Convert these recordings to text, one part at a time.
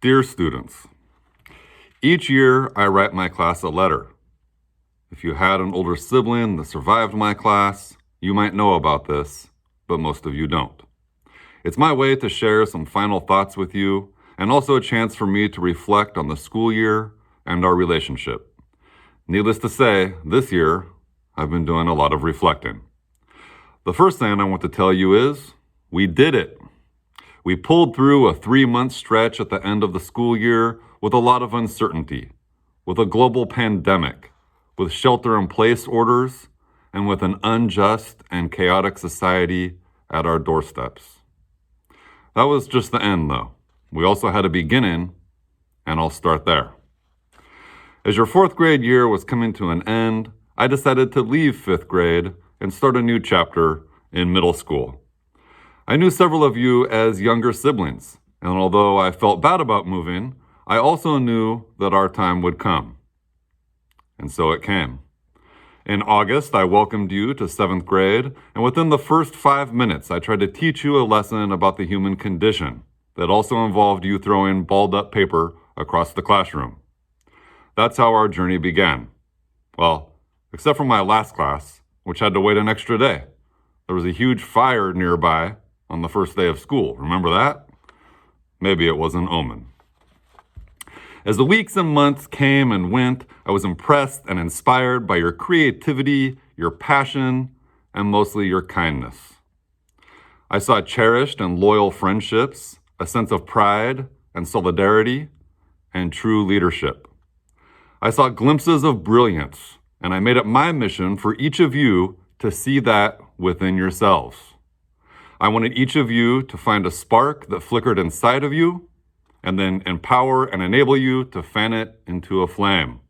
Dear students, each year I write my class a letter. If you had an older sibling that survived my class, you might know about this, but most of you don't. It's my way to share some final thoughts with you and also a chance for me to reflect on the school year and our relationship. Needless to say, this year I've been doing a lot of reflecting. The first thing I want to tell you is we did it. We pulled through a 3-month stretch at the end of the school year with a lot of uncertainty, with a global pandemic, with shelter-in-place orders, and with an unjust and chaotic society at our doorsteps. That was just the end, though. We also had a beginning, and I'll start there. As your 4th grade year was coming to an end, I decided to leave 5th grade and start a new chapter in middle school. I knew several of you as younger siblings, and although I felt bad about moving, I also knew that our time would come. And so it came. In August, I welcomed you to 7th grade, and within the first 5 minutes, I tried to teach you a lesson about the human condition that also involved you throwing balled-up paper across the classroom. That's how our journey began. Well, except for my last class, which had to wait an extra day. There was a huge fire nearby on the first day of school. Remember that? Maybe it was an omen. As the weeks and months came and went, I was impressed and inspired by your creativity, your passion, and mostly your kindness. I saw cherished and loyal friendships, a sense of pride and solidarity, and true leadership. I saw glimpses of brilliance, and I made it my mission for each of you to see that within yourselves. I wanted each of you to find a spark that flickered inside of you and then empower and enable you to fan it into a flame.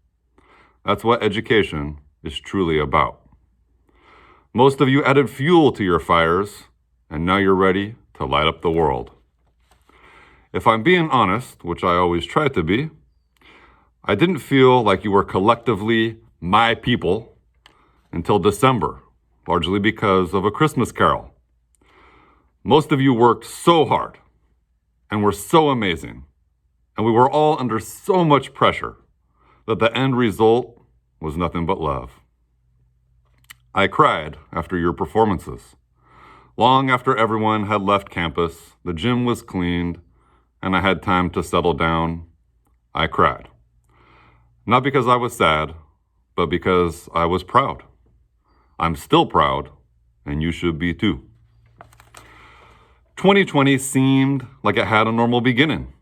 That's what education is truly about. Most of you added fuel to your fires, and now you're ready to light up the world. If I'm being honest, which I always try to be, I didn't feel like you were collectively my people until December, largely because of A Christmas Carol. Most of you worked so hard and were so amazing, and we were all under so much pressure that the end result was nothing but love. I cried after your performances. Long after everyone had left campus, the gym was cleaned, and I had time to settle down, I cried. Not because I was sad, but because I was proud. I'm still proud, and you should be too. 2020 seemed like it had a normal beginning.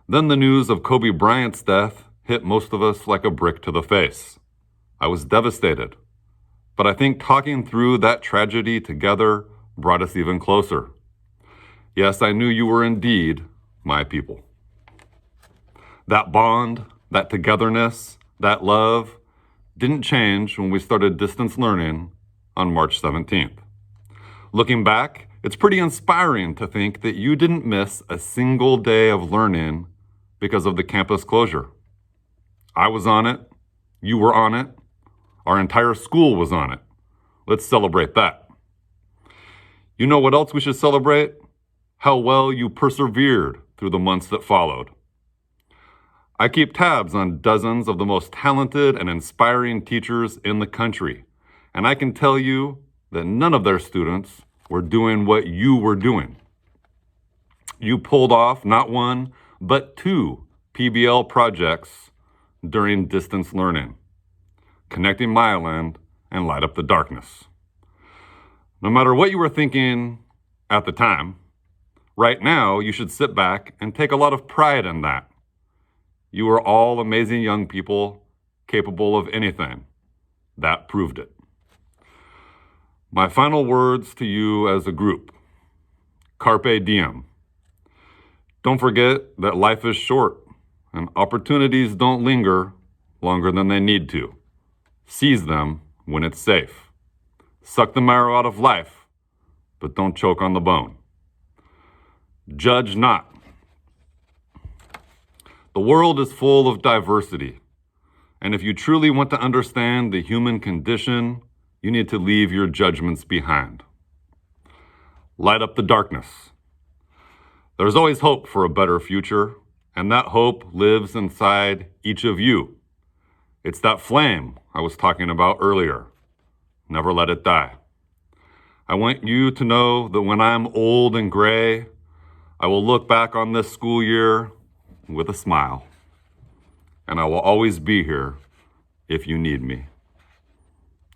Then the news of Kobe Bryant's death hit most of us like a brick to the face. I was devastated, but I think talking through that tragedy together brought us even closer. Yes, I knew you were indeed my people. That bond, that togetherness, that love didn't change when we started distance learning on March 17th. Looking back, it's pretty inspiring to think that you didn't miss a single day of learning because of the campus closure. I was on it, you were on it, our entire school was on it. Let's celebrate that. You know what else we should celebrate? How well you persevered through the months that followed. I keep tabs on dozens of the most talented and inspiring teachers in the country, and I can tell you that none of their students were doing what you were doing. You pulled off not one, but 2 PBL projects during distance learning, Connecting Myland and Light Up the Darkness. No matter what you were thinking at the time, right now you should sit back and take a lot of pride in that. You are all amazing young people capable of anything. That proved it. My final words to you as a group. Carpe diem. Don't forget that life is short and opportunities don't linger longer than they need to. Seize them when it's safe. Suck the marrow out of life, but don't choke on the bone. Judge not. The world is full of diversity, and if you truly want to understand the human condition, you need to leave your judgments behind. Light up the darkness. There's always hope for a better future, And that hope lives inside each of you. It's that flame I was talking about earlier. Never let it die. I want you to know that when I'm old and gray, I will look back on this school year with a smile. And I will always be here if you need me.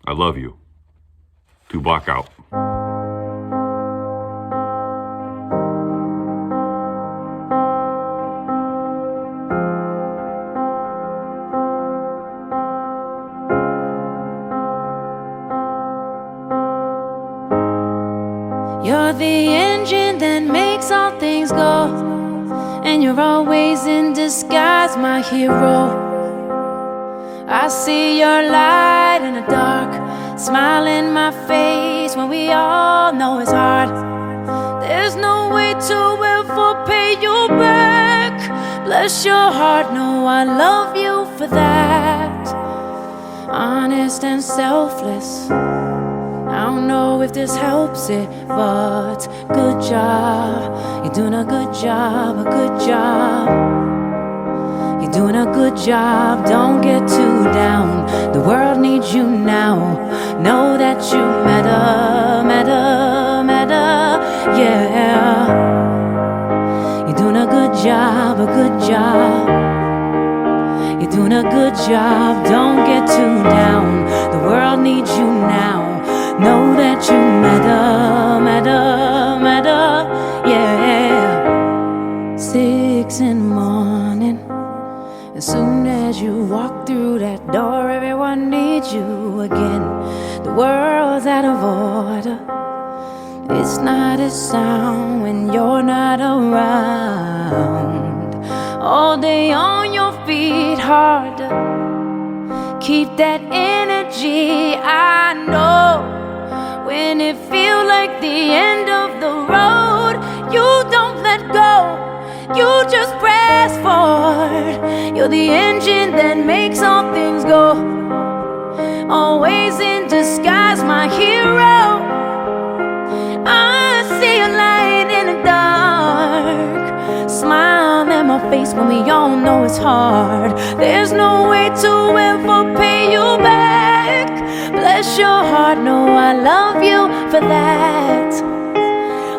I love you. Tupac out. You're the engine that makes all things go, and you're always in disguise, my hero. I see your light in the dark, smile in my face when we all know it's hard. There's no way to ever pay you back. Bless your heart, no, I love you for that. Honest and selfless, I don't know if this helps it, but good job. You're doing a good job, a good job. You're doing a good job, don't get too down. The world needs you now. Know that you matter, matter, matter, yeah. You're doing a good job, a good job. You're doing a good job, don't get too down. The world needs you now. Know that you matter, matter, matter, yeah. 6 in the morning, as soon as you walk through that door, everyone needs you again. The world's out of order. It's not a sound when you're not around. All day on your feet, harder. Keep that energy, I know. When it feels like the end of the road, you don't let go, you just press forward. You're the engine that makes all things go. Always in disguise, my hero. I see a light in the dark. Smile in my face when we all know it's hard. There's no way to ever pay you back. Bless your heart, no, I love you for that.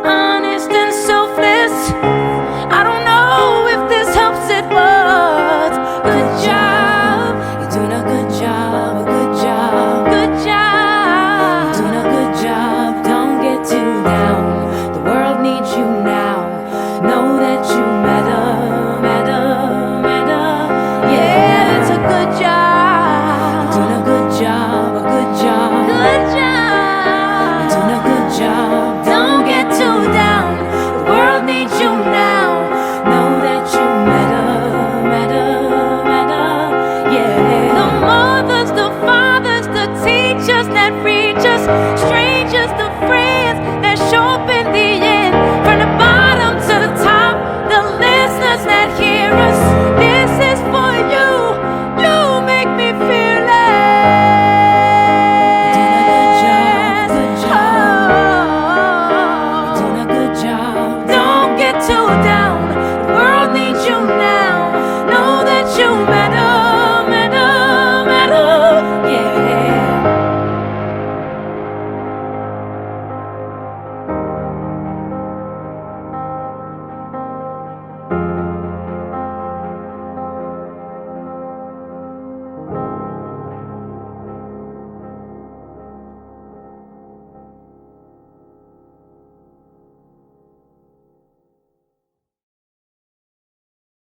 Honest and selfless, I don't know if this helps it, but good job. You're doing a good job, a good job, good job. You're doing a good job, don't get too down. The world needs you now. Know that you matter, matter, matter, yeah, it's a good job. You're doing a good job, a good job, good job. You're doing a good job, don't get too down. The world needs you now. Know that you matter, matter, matter, yeah. The mothers, the fathers, the teachers that